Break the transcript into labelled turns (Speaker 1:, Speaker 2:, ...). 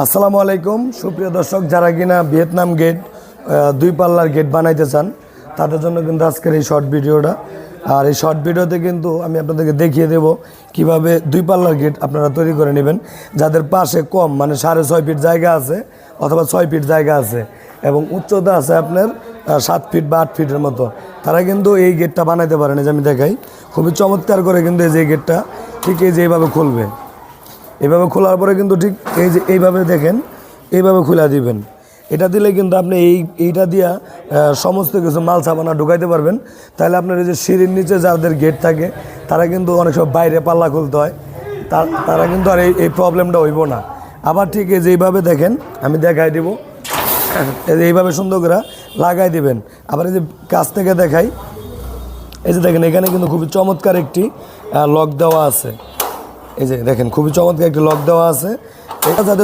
Speaker 1: আসসালামু আলাইকুম সুপ্রিয় দর্শক, যারা কিনা ভিয়েতনাম গেট দুই পাল্লার গেট বানাইতে চান তাদের জন্য কিন্তু আজকের এই শর্ট ভিডিওটা। আর এই শর্ট ভিডিওতে কিন্তু আমি আপনাদেরকে দেখিয়ে দেব কিভাবে দুই পাল্লার গেট আপনারা তৈরি করে নেবেন, যাদের পাশে কম মানে 6.5 ফিট জায়গা আছে অথবা 6 ফিট জায়গা আছে এবং উচ্চতা আছে আপনার 7 ফিট বা 8 ফিটের মতো, তারা কিন্তু এই গেটটা বানাইতে পারেন। এই যে আমি দেখাই, খুবই চমৎকার করে কিন্তু এই যে গেটটা ঠিক এই যে এইভাবে খুলবে। এইভাবে খোলার পরে কিন্তু ঠিক এই যে এইভাবে দেখেন, এইভাবে খুলে দিবেন। এটা দিলে কিন্তু আপনি এইটা দিয়া সমস্ত কিছু মাল সাবানা ঢুকাইতে পারবেন। তাহলে আপনার এই যে সিঁড়ির নিচে যাদের গেট থাকে তারা কিন্তু অনেক সময় বাইরে পাল্লা খুলতে হয়, তারা কিন্তু আর এই প্রবলেমটা হইব না। আবার ঠিক এই যে এইভাবে দেখেন, আমি দেখাই দিব, এই যে এইভাবে সুন্দর করে লাগাই দিবেন। আবার এই যে কাছ থেকে দেখাই, এই যে দেখেন এখানে কিন্তু খুবই চমৎকার একটি লক দেওয়া আছে। এই যে দেখেন খুবই চমৎকার একটি লক দেওয়া আছে। এটা যাদের